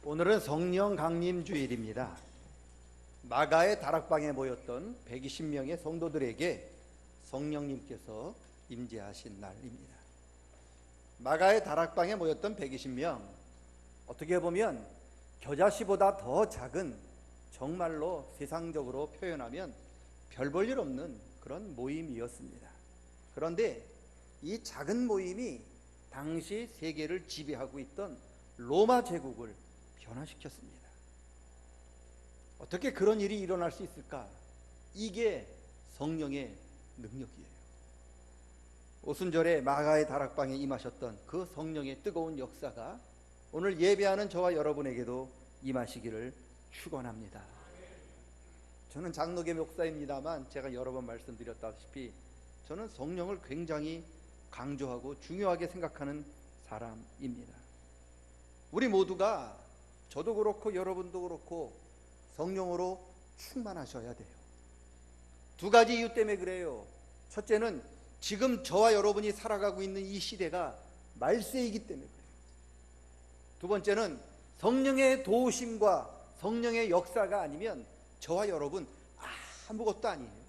오늘은 성령 강림 주일입니다. 마가의 다락방에 모였던 120명의 성도들에게 성령님께서 임재하신 날입니다. 마가의 다락방에 모였던 120명, 어떻게 보면 겨자씨보다 더 작은, 정말로 세상적으로 표현하면 별 볼 일 없는 그런 모임이었습니다. 그런데 이 작은 모임이 당시 세계를 지배하고 있던 로마 제국을 변화시켰습니다. 어떻게 그런 일이 일어날 수 있을까? 이게 성령의 능력이에요. 오순절에 마가의 다락방에 임하셨던 그 성령의 뜨거운 역사가 오늘 예배하는 저와 여러분에게도 임하시기를 축원합니다. 저는 장로계 목사입니다만 제가 여러 번 말씀드렸다시피 저는 성령을 굉장히 강조하고 중요하게 생각하는 사람입니다. 우리 모두가, 저도 그렇고 여러분도 그렇고 성령으로 충만하셔야 돼요. 두 가지 이유 때문에 그래요. 첫째는 지금 저와 여러분이 살아가고 있는 이 시대가 말세이기 때문에 그래요. 두 번째는 성령의 도우심과 성령의 역사가 아니면 저와 여러분 아무것도 아니에요.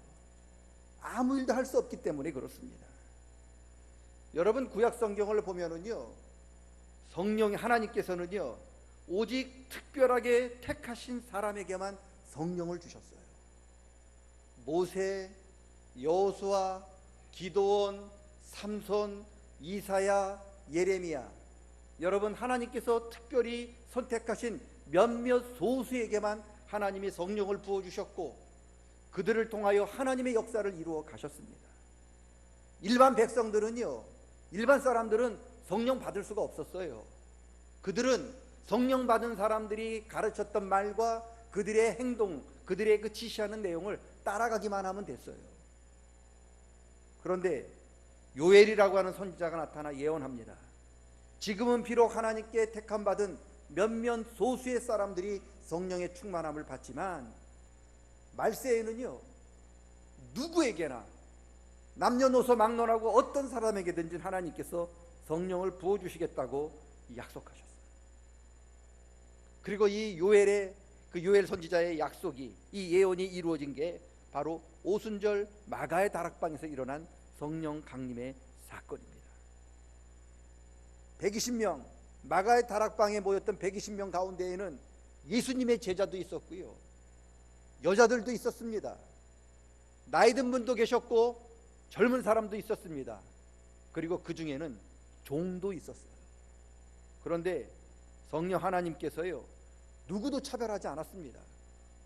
아무 일도 할 수 없기 때문에 그렇습니다. 여러분, 구약 성경을 보면은요, 성령 하나님께서는요 오직 특별하게 택하신 사람에게만 성령을 주셨어요. 모세, 여호수아, 기드온, 삼손, 이사야, 예레미야, 여러분, 하나님께서 특별히 선택하신 몇몇 소수에게만 하나님이 성령을 부어주셨고 그들을 통하여 하나님의 역사를 이루어 가셨습니다. 일반 백성들은요, 일반 사람들은 성령 받을 수가 없었어요. 그들은 성령 받은 사람들이 가르쳤던 말과 그들의 행동, 그들의 그 지시하는 내용을 따라가기만 하면 됐어요. 그런데 요엘이라고 하는 선지자가 나타나 예언합니다. 지금은 비록 하나님께 택함 받은 몇몇 소수의 사람들이 성령의 충만함을 받지만 말세에는요, 누구에게나 남녀노소 막론하고 어떤 사람에게든지 하나님께서 성령을 부어주시겠다고 약속하셨어요. 그리고 이 요엘의, 그 요엘 선지자의 약속이, 이 예언이 이루어진 게 바로 오순절 마가의 다락방에서 일어난 성령 강림의 사건입니다. 120명, 마가의 다락방에 모였던 120명 가운데에는 예수님의 제자도 있었고요, 여자들도 있었습니다. 나이 든 분도 계셨고 젊은 사람도 있었습니다. 그리고 그 중에는 종도 있었어요. 그런데 성령 하나님께서요 누구도 차별하지 않았습니다.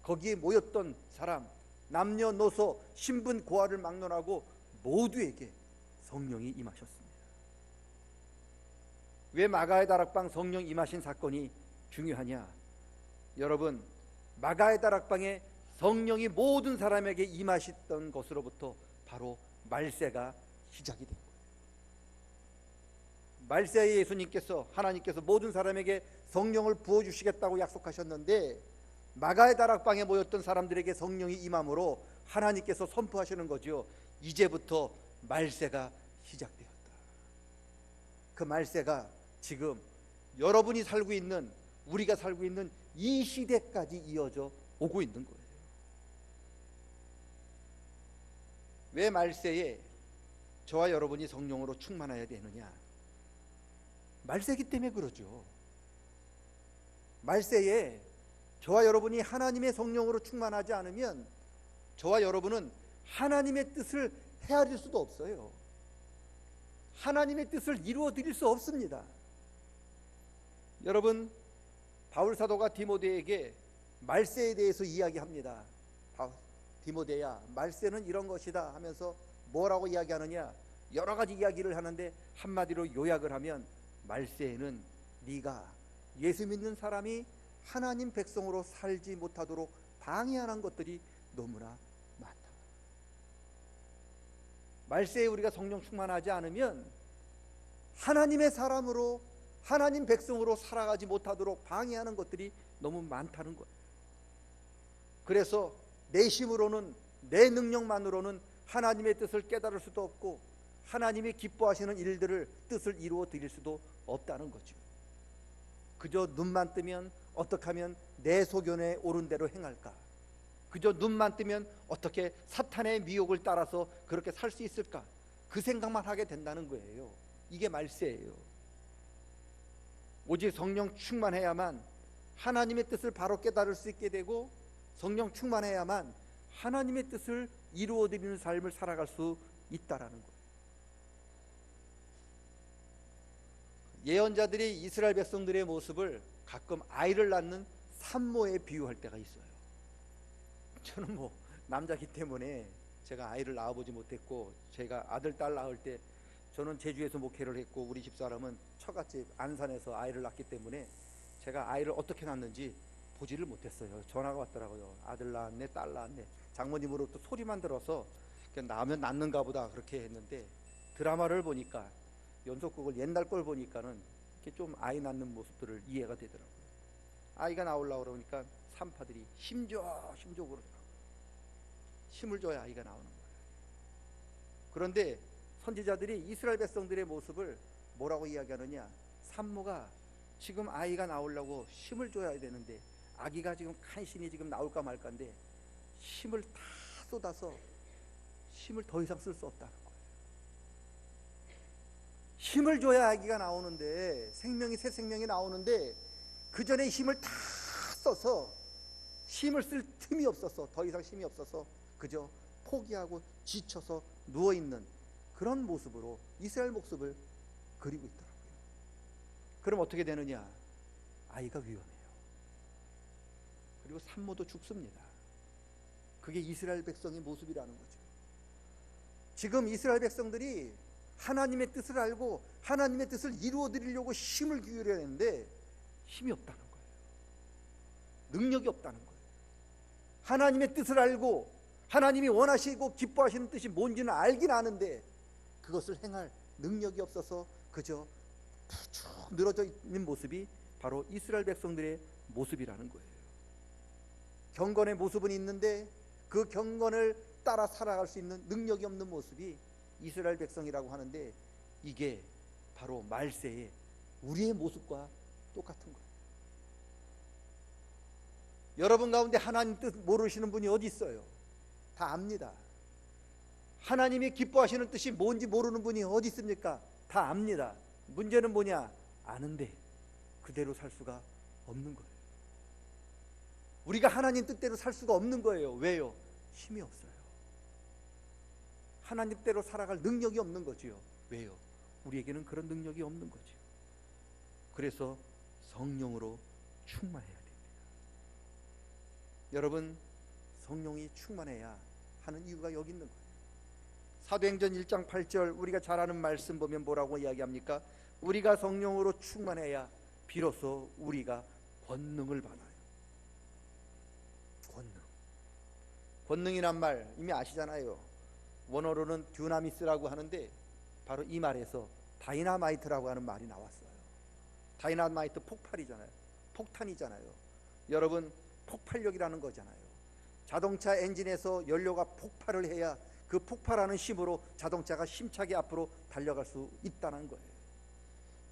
거기에 모였던 사람, 남녀노소, 신분 고하를 막론하고 모두에게 성령이 임하셨습니다. 왜 마가의 다락방 성령 임하신 사건이 중요하냐? 여러분, 마가의 다락방에 성령이 모든 사람에게 임하셨던 것으로부터 바로 말세가 시작이 된 거예요. 말세에 예수님께서, 하나님께서 모든 사람에게 성령을 부어주시겠다고 약속하셨는데 마가의 다락방에 모였던 사람들에게 성령이 임함으로 하나님께서 선포하시는 거죠. 이제부터 말세가 시작되었다. 그 말세가 지금 여러분이 살고 있는, 우리가 살고 있는 이 시대까지 이어져 오고 있는 거예요. 왜 말세에 저와 여러분이 성령으로 충만해야 되느냐? 말세기 때문에 그러죠. 말세에 저와 여러분이 하나님의 성령으로 충만하지 않으면 저와 여러분은 하나님의 뜻을 헤아릴 수도 없어요. 하나님의 뜻을 이루어 드릴 수 없습니다. 여러분, 바울 사도가 디모데에게 말세에 대해서 이야기합니다. 디모데야, 말세는 이런 것이다 하면서 뭐라고 이야기하느냐? 여러 가지 이야기를 하는데 한마디로 요약을 하면 말세에는 네가, 예수 믿는 사람이 하나님 백성으로 살지 못하도록 방해하는 것들이 너무나 많다. 말세에 우리가 성령 충만하지 않으면 하나님의 사람으로, 하나님 백성으로 살아가지 못하도록 방해하는 것들이 너무 많다는 거예요. 그래서 내 힘으로는, 내 능력만으로는 하나님의 뜻을 깨달을 수도 없고 하나님이 기뻐하시는 일들을, 뜻을 이루어 드릴 수도 없다는 거죠. 그저 눈만 뜨면 어떻게 하면 내 소견에 옳은 대로 행할까? 그저 눈만 뜨면 어떻게 사탄의 미혹을 따라서 그렇게 살 수 있을까? 그 생각만 하게 된다는 거예요. 이게 말세예요. 오직 성령 충만해야만 하나님의 뜻을 바로 깨달을 수 있게 되고, 성령 충만해야만 하나님의 뜻을 이루어드리는 삶을 살아갈 수 있다라는 거예요. 예언자들이 이스라엘 백성들의 모습을 가끔 아이를 낳는 산모에 비유할 때가 있어요. 저는 뭐 남자기 때문에 제가 아이를 낳아보지 못했고, 제가 아들 딸 낳을 때 저는 제주에서 목회를 했고, 우리 집사람은 처갓집 안산에서 아이를 낳기 때문에 제가 아이를 어떻게 낳는지 보지를 못했어요. 전화가 왔더라고요. 아들 낳았네, 딸 낳았네. 장모님으로부터 소리만 들어서 낳으면 낳는가 보다 그렇게 했는데, 드라마를 보니까, 연속극을 옛날 걸 보니까는 이렇게 좀 아이 낳는 모습들을 이해가 되더라고요. 아이가 나오려고 그러니까 산파들이 힘줘 그러더라고요. 힘을 줘야 아이가 나오는 거예요. 그런데 선지자들이 이스라엘 백성들의 모습을 뭐라고 이야기하느냐? 산모가 지금 아이가 나오려고 힘을 줘야 되는데, 아기가 지금 간신히 지금 나올까 말까인데 힘을 다 쏟아서 힘을 더 이상 쓸 수 없다는 거예요. 힘을 줘야 아기가 나오는데, 새 생명이 나오는데, 그 전에 힘을 다 써서 힘을 쓸 틈이 없어서, 더 이상 힘이 없어서 그저 포기하고 지쳐서 누워있는 그런 모습으로 이스라엘 모습을 그리고 있더라고요. 그럼 어떻게 되느냐? 아이가 위험해요. 그리고 산모도 죽습니다. 그게 이스라엘 백성의 모습이라는 거죠. 지금 이스라엘 백성들이 하나님의 뜻을 알고 하나님의 뜻을 이루어 드리려고 힘을 기울여야 하는데 힘이 없다는 거예요. 능력이 없다는 거예요. 하나님의 뜻을 알고 하나님이 원하시고 기뻐하시는 뜻이 뭔지는 알긴 아는데 그것을 행할 능력이 없어서 그저 쭉 늘어져 있는 모습이 바로 이스라엘 백성들의 모습이라는 거예요. 경건의 모습은 있는데 그 경건을 따라 살아갈 수 있는 능력이 없는 모습이 이스라엘 백성이라고 하는데, 이게 바로 말세에 우리의 모습과 똑같은 거예요. 여러분 가운데 하나님 뜻 모르시는 분이 어디 있어요? 다 압니다. 하나님이 기뻐하시는 뜻이 뭔지 모르는 분이 어디 있습니까? 다 압니다. 문제는 뭐냐? 아는데 그대로 살 수가 없는 거예요. 우리가 하나님 뜻대로 살 수가 없는 거예요. 왜요? 힘이 없어요. 하나님 뜻대로 살아갈 능력이 없는 거지요. 왜요? 우리에게는 그런 능력이 없는 거지요. 그래서 성령으로 충만해야 됩니다. 여러분, 성령이 충만해야 하는 이유가 여기 있는 거예요. 사도행전 1장 8절 우리가 잘 아는 말씀 보면 뭐라고 이야기합니까? 우리가 성령으로 충만해야 비로소 우리가 권능을 받아요. 권능이란 말 이미 아시잖아요. 원어로는 듀나미스라고 하는데 바로 이 말에서 다이나마이트라고 하는 말이 나왔어요. 다이나마이트 폭발이잖아요. 폭탄이잖아요. 여러분, 폭발력이라는 거잖아요. 자동차 엔진에서 연료가 폭발을 해야 그 폭발하는 힘으로 자동차가 힘차게 앞으로 달려갈 수 있다는 거예요.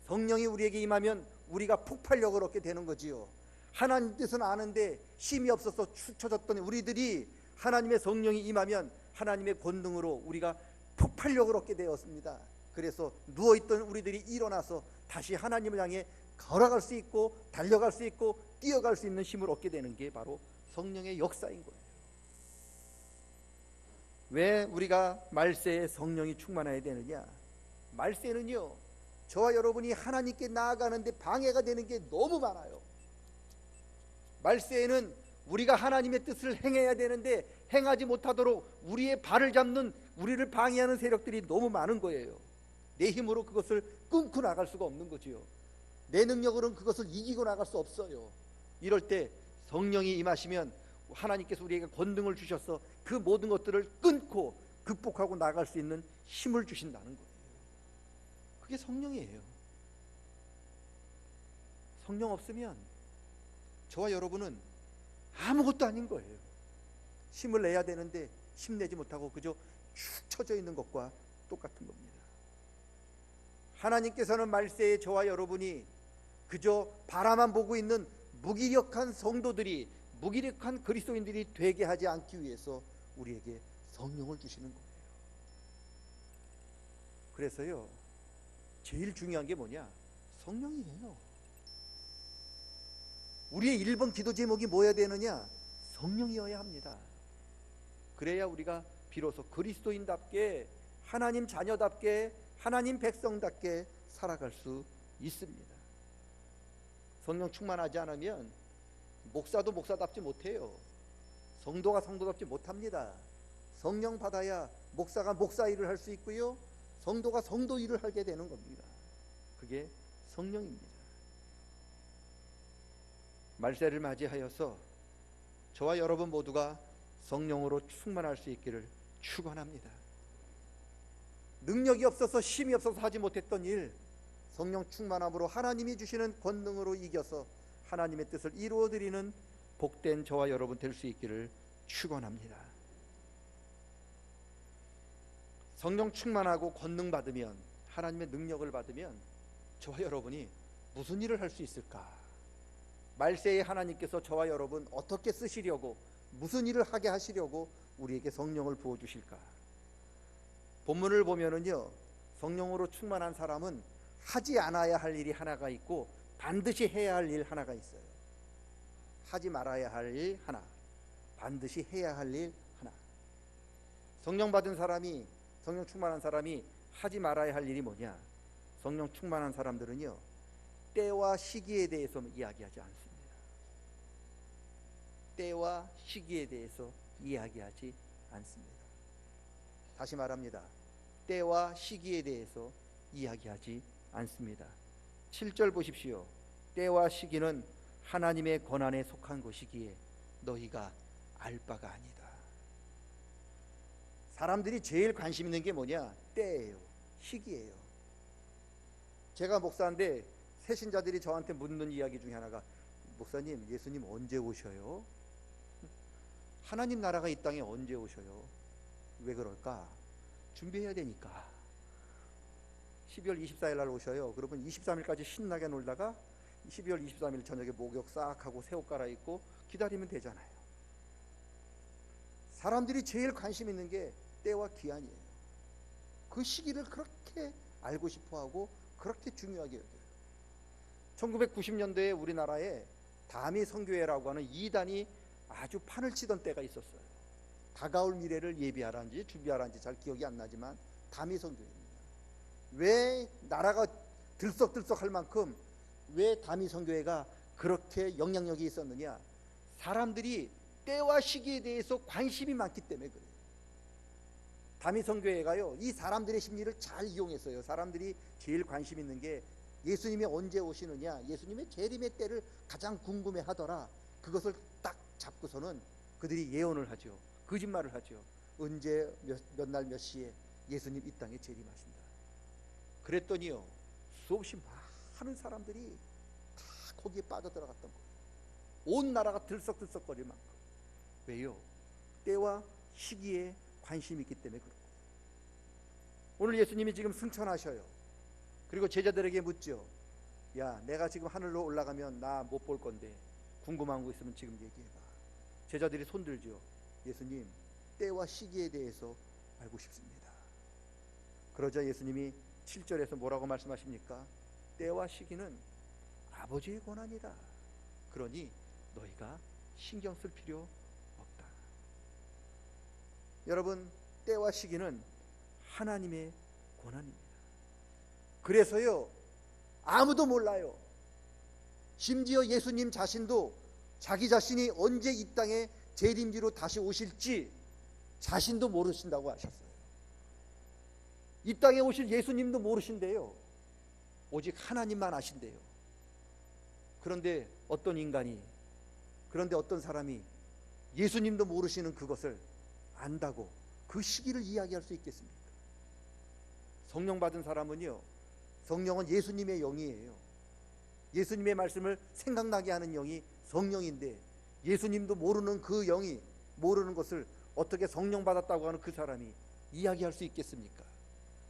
성령이 우리에게 임하면 우리가 폭발력을 얻게 되는 거지요. 하나님 뜻은 아는데 힘이 없어서 축 처졌던 우리들이 하나님의 성령이 임하면 하나님의 권능으로 우리가 폭발력을 얻게 되었습니다. 그래서 누워있던 우리들이 일어나서 다시 하나님을 향해 걸어갈 수 있고 달려갈 수 있고 뛰어갈 수 있는 힘을 얻게 되는 게 바로 성령의 역사인 거예요. 왜 우리가 말세에 성령이 충만해야 되느냐? 말세는요, 저와 여러분이 하나님께 나아가는데 방해가 되는 게 너무 많아요. 말세에는 우리가 하나님의 뜻을 행해야 되는데 행하지 못하도록 우리의 발을 잡는, 우리를 방해하는 세력들이 너무 많은 거예요. 내 힘으로 그것을 끊고 나갈 수가 없는 거지요. 내 능력으로는 그것을 이기고 나갈 수 없어요. 이럴 때 성령이 임하시면 하나님께서 우리에게 권능을 주셔서 그 모든 것들을 끊고 극복하고 나갈 수 있는 힘을 주신다는 거예요. 그게 성령이에요. 성령 없으면 저와 여러분은 아무것도 아닌 거예요. 힘을 내야 되는데 힘내지 못하고 그저 축 처져 있는 것과 똑같은 겁니다. 하나님께서는 말세에 저와 여러분이 그저 바라만 보고 있는 무기력한 성도들이, 무기력한 그리스도인들이 되게 하지 않기 위해서 우리에게 성령을 주시는 거예요. 그래서요, 제일 중요한 게 뭐냐? 성령이에요. 우리의 1번 기도 제목이 뭐여야 되느냐? 성령이어야 합니다. 그래야 우리가 비로소 그리스도인답게, 하나님 자녀답게, 하나님 백성답게 살아갈 수 있습니다. 성령 충만하지 않으면 목사도 목사답지 못해요. 성도가 성도답지 못합니다. 성령 받아야 목사가 목사 일을 할 수 있고요, 성도가 성도 일을 하게 되는 겁니다. 그게 성령입니다. 말세를 맞이하여서 저와 여러분 모두가 성령으로 충만할 수 있기를 축원합니다. 능력이 없어서, 힘이 없어서 하지 못했던 일, 성령 충만함으로 하나님이 주시는 권능으로 이겨서 하나님의 뜻을 이루어드리는 복된 저와 여러분 될 수 있기를 축원합니다. 성령 충만하고 권능 받으면, 하나님의 능력을 받으면 저와 여러분이 무슨 일을 할 수 있을까? 말세에 하나님께서 저와 여러분 어떻게 쓰시려고, 무슨 일을 하게 하시려고 우리에게 성령을 부어주실까? 본문을 보면은요, 성령으로 충만한 사람은 하지 않아야 할 일이 하나가 있고 반드시 해야 할 일 하나가 있어요. 하지 말아야 할 일 하나, 반드시 해야 할 일 하나. 성령 받은 사람이, 성령 충만한 사람이 하지 말아야 할 일이 뭐냐? 성령 충만한 사람들은요, 때와 시기에 대해서 이야기하지 않습니다. 때와 시기에 대해서 이야기하지 않습니다. 다시 말합니다. 때와 시기에 대해서 이야기하지 않습니다. 7절 보십시오. 때와 시기는 하나님의 권한에 속한 것이기에 너희가 알 바가 아니다. 사람들이 제일 관심 있는 게 뭐냐? 때예요. 시기예요. 제가 목사인데 새신자들이 저한테 묻는 이야기 중에 하나가, 목사님, 예수님 언제 오셔요? 하나님 나라가 이 땅에 언제 오셔요? 왜 그럴까? 준비해야 되니까. 12월 24일 날 오셔요. 그러면 23일까지 신나게 놀다가 12월 23일 저녁에 목욕 싹 하고 새 옷 갈아입고 기다리면 되잖아요. 사람들이 제일 관심 있는 게 때와 기한이에요. 그 시기를 그렇게 알고 싶어하고 그렇게 중요하게 여겨요. 1990년대에 우리나라에 다미 선교회라고 하는 이단이 아주 판을 치던 때가 있었어요. 다가올 미래를 예비하라는지 준비하라는지 잘 기억이 안 나지만 다미 선교회입니다. 왜 나라가 들썩들썩할 만큼 왜 다미 선교회가 그렇게 영향력이 있었느냐? 사람들이 때와 시기에 대해서 관심이 많기 때문에 그래요. 다미 선교회가요, 이 사람들의 심리를 잘 이용했어요. 사람들이 제일 관심 있는 게 예수님이 언제 오시느냐, 예수님의 재림의 때를 가장 궁금해 하더라. 그것을 딱 잡고서는 그들이 예언을 하죠. 거짓말을 하죠. 언제 몇 날 몇 시에 예수님 이 땅에 재림하신다. 그랬더니요, 수없이 많은 사람들이 다 거기에 빠져들어갔던 거예요. 온 나라가 들썩들썩거릴 만큼. 왜요? 때와 시기에 관심이 있기 때문에 그런 거예요. 오늘 예수님이 지금 승천하셔요. 그리고 제자들에게 묻죠. 야, 내가 지금 하늘로 올라가면 나 못 볼 건데 궁금한 거 있으면 지금 얘기해봐. 제자들이 손들죠. 예수님, 때와 시기에 대해서 알고 싶습니다. 그러자 예수님이 7절에서 뭐라고 말씀하십니까? 때와 시기는 아버지의 권한이다. 그러니 너희가 신경 쓸 필요 없다. 여러분, 때와 시기는 하나님의 권한입니다. 그래서요, 아무도 몰라요. 심지어 예수님 자신도 자기 자신이 언제 이 땅에 재림지로 다시 오실지 자신도 모르신다고 하셨어요. 이 땅에 오실 예수님도 모르신대요. 오직 하나님만 아신대요. 그런데 어떤 인간이, 그런데 어떤 사람이 예수님도 모르시는 그것을 안다고 그 시기를 이야기할 수 있겠습니까? 성령 받은 사람은요, 성령은 예수님의 영이에요. 예수님의 말씀을 생각나게 하는 영이 성령인데, 예수님도 모르는 그 영이, 모르는 것을 어떻게 성령 받았다고 하는 그 사람이 이야기할 수 있겠습니까?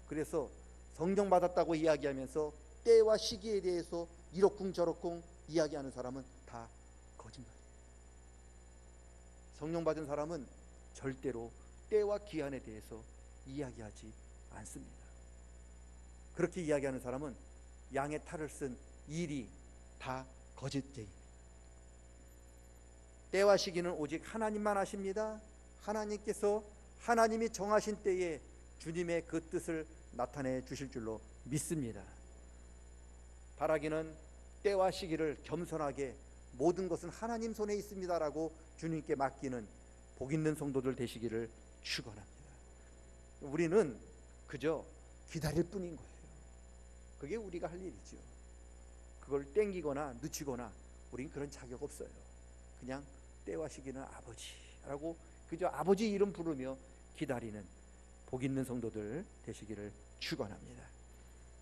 그래서 성령 받았다고 이야기하면서 때와 시기에 대해서 이러쿵 저러쿵 이야기하는 사람은 다 거짓말이에요. 성령 받은 사람은 절대로 때와 기한에 대해서 이야기하지 않습니다. 그렇게 이야기하는 사람은 양의 탈을 쓴 일이 다 거짓죄입니다. 때와 시기는 오직 하나님만 아십니다. 하나님께서 하나님이 정하신 때에 주님의 그 뜻을 나타내 주실 줄로 믿습니다. 바라기는 때와 시기를 겸손하게 모든 것은 하나님 손에 있습니다라고 주님께 맡기는 복 있는 성도들 되시기를 축원합니다. 우리는 그저 기다릴 뿐인 거예요. 그게 우리가 할 일이죠. 그걸 땡기거나 늦추거나 우린 그런 자격 없어요. 그냥 때와 시기는 아버지라고 그저 아버지 이름 부르며 기다리는 복 있는 성도들 되시기를 축원합니다.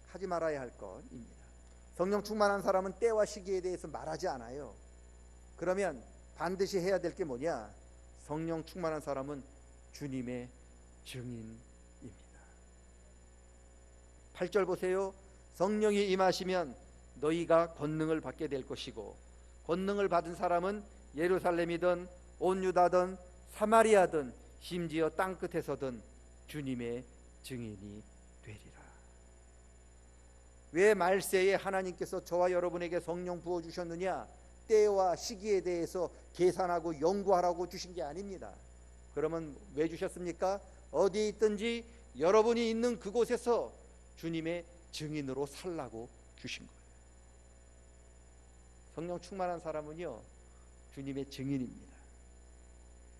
하지 말아야 할 것입니다. 성령 충만한 사람은 때와 시기에 대해서 말하지 않아요. 그러면 반드시 해야 될 게 뭐냐? 성령 충만한 사람은 주님의 증인입니다. 8절 보세요. 성령이 임하시면 너희가 권능을 받게 될 것이고 권능을 받은 사람은 예루살렘이든 온 유다든 사마리아든 심지어 땅끝에서든 주님의 증인이 되리라. 왜 말세에 하나님께서 저와 여러분에게 성령 부어주셨느냐? 때와 시기에 대해서 계산하고 연구하라고 주신 게 아닙니다. 그러면 왜 주셨습니까? 어디에 있든지 여러분이 있는 그곳에서 주님의 증인으로 살라고 주신 거예요. 성령 충만한 사람은요, 주님의 증인입니다.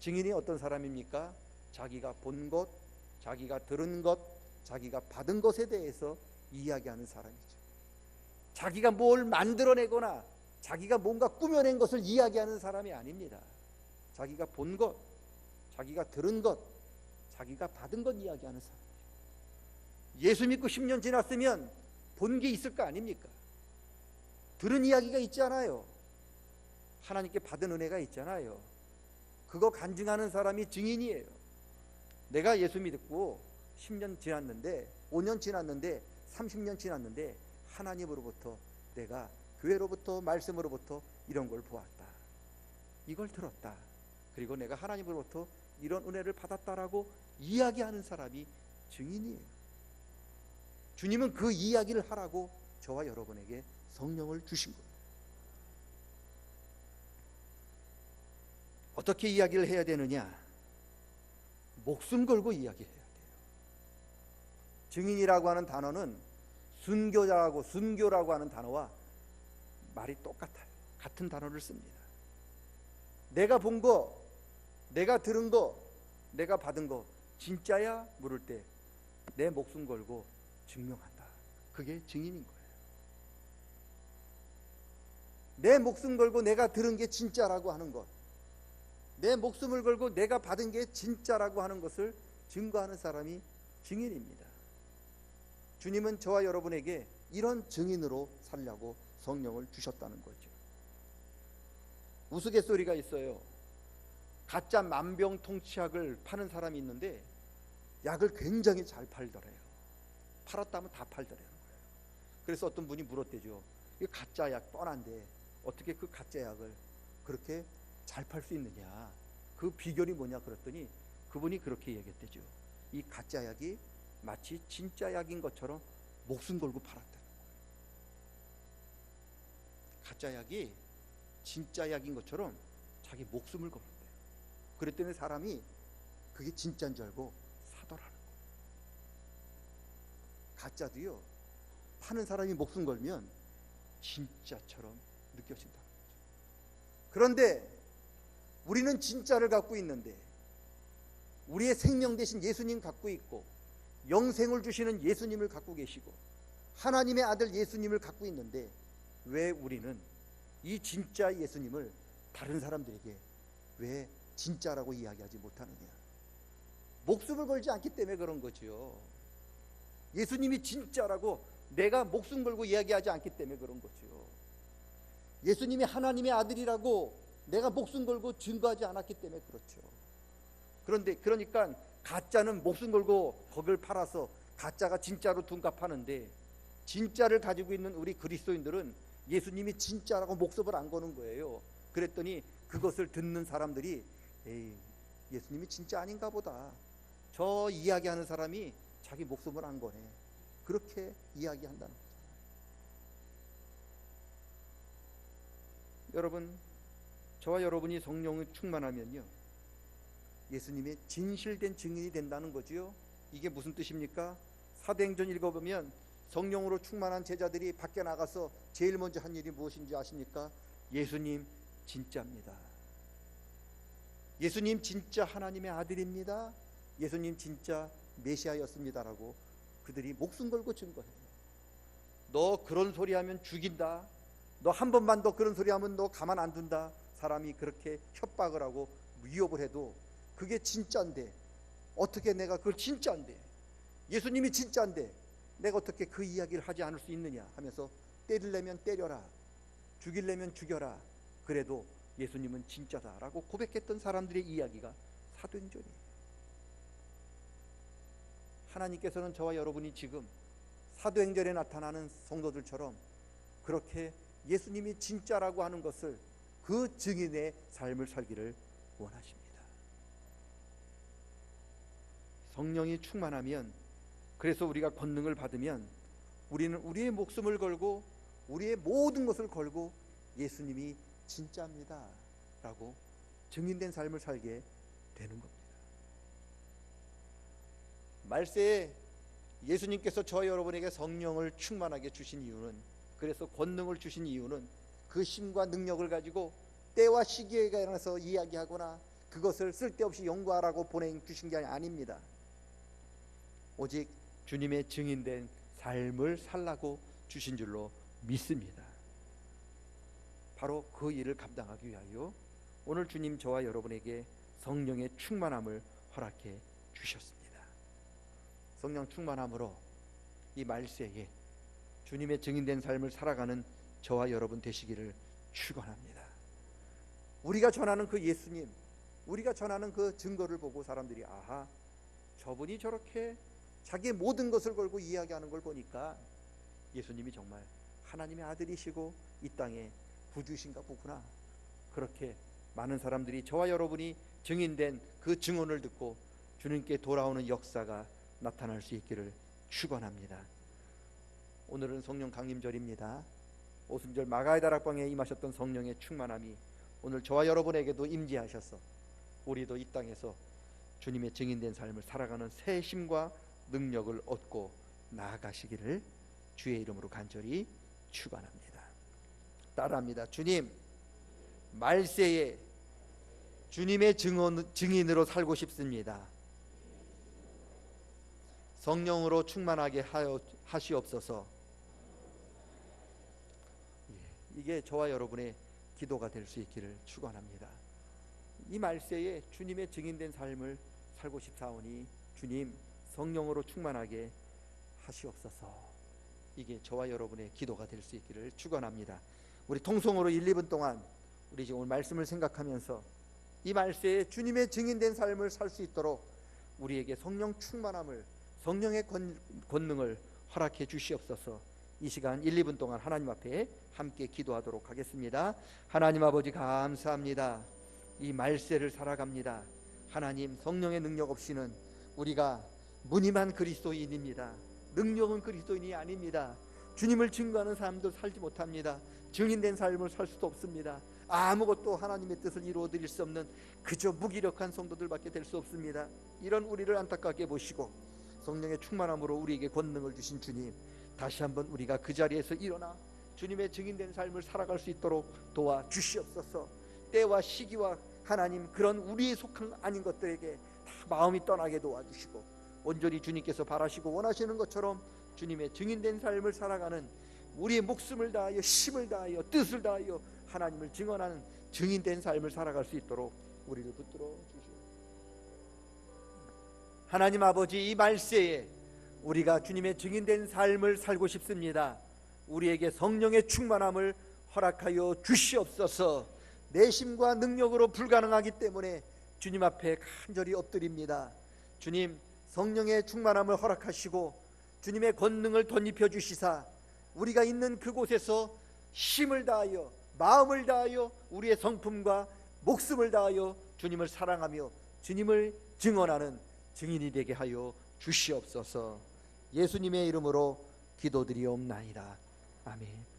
증인이 어떤 사람입니까? 자기가 본 것, 자기가 들은 것, 자기가 받은 것에 대해서 이야기하는 사람이죠. 자기가 뭘 만들어내거나 자기가 뭔가 꾸며낸 것을 이야기하는 사람이 아닙니다. 자기가 본 것, 자기가 들은 것, 자기가 받은 것 이야기하는 사람이죠. 예수 믿고 10년 지났으면 본 게 있을 거 아닙니까? 들은 이야기가 있잖아요. 하나님께 받은 은혜가 있잖아요. 그거 간증하는 사람이 증인이에요. 내가 예수 믿고 10년 지났는데 5년 지났는데 30년 지났는데 하나님으로부터 내가 교회로부터 말씀으로부터 이런 걸 보았다. 이걸 들었다. 그리고 내가 하나님으로부터 이런 은혜를 받았다라고 이야기하는 사람이 증인이에요. 주님은 그 이야기를 하라고 저와 여러분에게 성령을 주신 거예요. 어떻게 이야기를 해야 되느냐? 목숨 걸고 이야기해야 돼요. 증인이라고 하는 단어는 순교라고 하는 단어와 말이 똑같아요. 같은 단어를 씁니다. 내가 본 거, 내가 들은 거, 내가 받은 거 진짜야? 물을 때 내 목숨 걸고 증명한다. 그게 증인인 거예요. 내 목숨 걸고 내가 들은 게 진짜라고 하는 것, 내 목숨을 걸고 내가 받은 게 진짜라고 하는 것을 증거하는 사람이 증인입니다. 주님은 저와 여러분에게 이런 증인으로 살려고 성령을 주셨다는 거죠. 우스갯소리가 있어요. 가짜 만병통치약을 파는 사람이 있는데 약을 굉장히 잘 팔더래요. 팔았다면 다 팔더라는 거예요. 그래서 어떤 분이 물었대죠. 이거 가짜 약 뻔한데 어떻게 그 가짜 약을 그렇게 잘 팔 수 있느냐? 그 비결이 뭐냐 그랬더니 그분이 그렇게 얘기했대죠. 이 가짜 약이 마치 진짜 약인 것처럼 목숨 걸고 팔았다는 거예요. 가짜 약이 진짜 약인 것처럼 자기 목숨을 걸었대요. 그랬더니 사람이 그게 진짜인 줄 알고 사더라는 거예요. 가짜도요, 파는 사람이 목숨 걸면 진짜처럼 느껴진다는 거죠. 그런데 우리는 진짜를 갖고 있는데, 우리의 생명 대신 예수님 갖고 있고 영생을 주시는 예수님을 갖고 계시고 하나님의 아들 예수님을 갖고 있는데 왜 우리는 이 진짜 예수님을 다른 사람들에게 왜 진짜라고 이야기하지 못하느냐? 목숨을 걸지 않기 때문에 그런 거죠. 예수님이 진짜라고 내가 목숨 걸고 이야기하지 않기 때문에 그런 거죠. 예수님이 하나님의 아들이라고 내가 목숨 걸고 증거하지 않았기 때문에 그렇죠. 그러니까 가짜는 목숨 걸고 거기를 팔아서 가짜가 진짜로 둔갑하는데, 진짜를 가지고 있는 우리 그리스도인들은 예수님이 진짜라고 목숨을 안 거는 거예요. 그랬더니 그것을 듣는 사람들이 에이, 예수님이 진짜 아닌가 보다. 저 이야기하는 사람이 자기 목숨을 안 거네. 그렇게 이야기한다는 거죠. 여러분, 저와 여러분이 성령을 충만하면요, 예수님의 진실된 증인이 된다는 거지요. 이게 무슨 뜻입니까? 사도행전 읽어보면 성령으로 충만한 제자들이 밖에 나가서 제일 먼저 한 일이 무엇인지 아십니까? 예수님 진짜입니다. 예수님 진짜 하나님의 아들입니다. 예수님 진짜 메시아였습니다라고 그들이 목숨 걸고 증거해요. 너 그런 소리 하면 죽인다. 너 한 번만 더 그런 소리 하면 너 가만 안 둔다. 사람이 그렇게 협박을 하고 위협을 해도 그게 진짜인데 어떻게 내가 그걸 진짜인데, 예수님이 진짜인데 내가 어떻게 그 이야기를 하지 않을 수 있느냐 하면서 때리려면 때려라, 죽이려면 죽여라, 그래도 예수님은 진짜다라고 고백했던 사람들의 이야기가 사도행전이에요. 하나님께서는 저와 여러분이 지금 사도행전에 나타나는 성도들처럼 그렇게 예수님이 진짜라고 하는 것을, 그 증인의 삶을 살기를 원하십니다. 성령이 충만하면, 그래서 우리가 권능을 받으면 우리는 우리의 목숨을 걸고 우리의 모든 것을 걸고 예수님이 진짜입니다 라고 증인된 삶을 살게 되는 겁니다. 말세에 예수님께서 저와 여러분에게 성령을 충만하게 주신 이유는, 그래서 권능을 주신 이유는 그 힘과 능력을 가지고 때와 시기에 관해서 이야기하거나 그것을 쓸데없이 연구하라고 보내주신 게 아닙니다. 오직 주님의 증인된 삶을 살라고 주신 줄로 믿습니다. 바로 그 일을 감당하기 위하여 오늘 주님 저와 여러분에게 성령의 충만함을 허락해 주셨습니다. 성령 충만함으로 이 말세에 주님의 증인된 삶을 살아가는 저와 여러분 되시기를 축원합니다. 우리가 전하는 그 예수님, 우리가 전하는 그 증거를 보고 사람들이 아하, 저분이 저렇게 자기의 모든 것을 걸고 이야기하는 걸 보니까 예수님이 정말 하나님의 아들이시고 이 땅에 구주신가 보구나. 그렇게 많은 사람들이 저와 여러분이 증인된 그 증언을 듣고 주님께 돌아오는 역사가 나타날 수 있기를 축원합니다. 오늘은 성령 강림절입니다. 오순절 마가의 다락방에 임하셨던 성령의 충만함이 오늘 저와 여러분에게도 임재하셔서 우리도 이 땅에서 주님의 증인된 삶을 살아가는 새 힘과 능력을 얻고 나아가시기를 주의 이름으로 간절히 축원합니다. 따라합니다. 주님, 말세에 주님의 증인으로 살고 싶습니다. 성령으로 충만하게 하시옵소서. 이게 저와 여러분의 기도가 될 수 있기를 축원합니다. 이 말세에 주님의 증인된 삶을 살고 싶사오니 주님 성령으로 충만하게 하시옵소서. 이게 저와 여러분의 기도가 될 수 있기를 축원합니다. 우리 통성으로 1, 2분 동안 우리 지금 오늘 말씀을 생각하면서 이 말세에 주님의 증인된 삶을 살 수 있도록 우리에게 성령 충만함을, 성령의 권능을 허락해 주시옵소서. 이 시간 1, 2분 동안 하나님 앞에 함께 기도하도록 하겠습니다. 하나님 아버지 감사합니다. 이 말세를 살아갑니다. 하나님, 성령의 능력 없이는 우리가 무늬만 그리스도인입니다. 능력은 그리스도인이 아닙니다. 주님을 증거하는 사람도 살지 못합니다. 증인된 삶을 살 수도 없습니다. 아무것도 하나님의 뜻을 이루어 드릴 수 없는 그저 무기력한 성도들밖에 될 수 없습니다. 이런 우리를 안타깝게 보시고 성령의 충만함으로 우리에게 권능을 주신 주님, 다시 한번 우리가 그 자리에서 일어나 주님의 증인된 삶을 살아갈 수 있도록 도와 주시옵소서. 때와 시기와 하나님, 그런 우리의 속한 아닌 것들에게 다 마음이 떠나게 도와주시고 온전히 주님께서 바라시고 원하시는 것처럼 주님의 증인된 삶을 살아가는 우리의 목숨을 다하여 힘을 다하여 뜻을 다하여 하나님을 증언하는 증인된 삶을 살아갈 수 있도록 우리를 붙들어 주시옵소서. 하나님 아버지, 이 말세에 우리가 주님의 증인된 삶을 살고 싶습니다. 우리에게 성령의 충만함을 허락하여 주시옵소서. 내 힘과 능력으로 불가능하기 때문에 주님 앞에 간절히 엎드립니다. 주님, 성령의 충만함을 허락하시고 주님의 권능을 덧입혀 주시사 우리가 있는 그곳에서 힘을 다하여 마음을 다하여 우리의 성품과 목숨을 다하여 주님을 사랑하며 주님을 증언하는 증인이 되게 하여 주시옵소서. 예수님의 이름으로 기도드리옵나이다. 아멘.